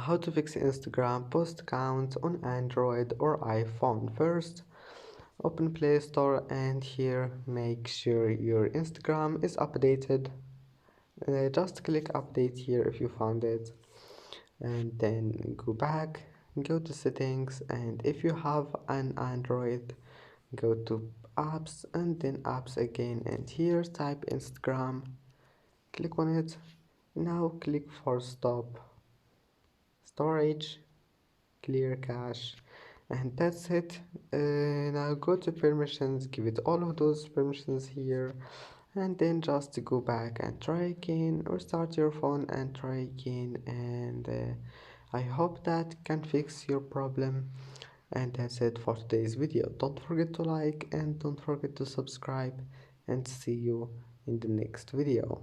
How to fix Instagram post account on Android or iPhone. First, open Play Store and here make sure your Instagram is updated. Just click update here if you found it, and then go back, go to settings, and if you have an Android, go to apps and then apps again, and here type Instagram, click on it. Now click for stop storage, clear cache, and that's it. Now go to permissions, give it all of those permissions here, and then just go back and try again, or start your phone and try again. And I hope that can fix your problem. And that's it for today's video. Don't forget to like and don't forget to subscribe, and see you in the next video.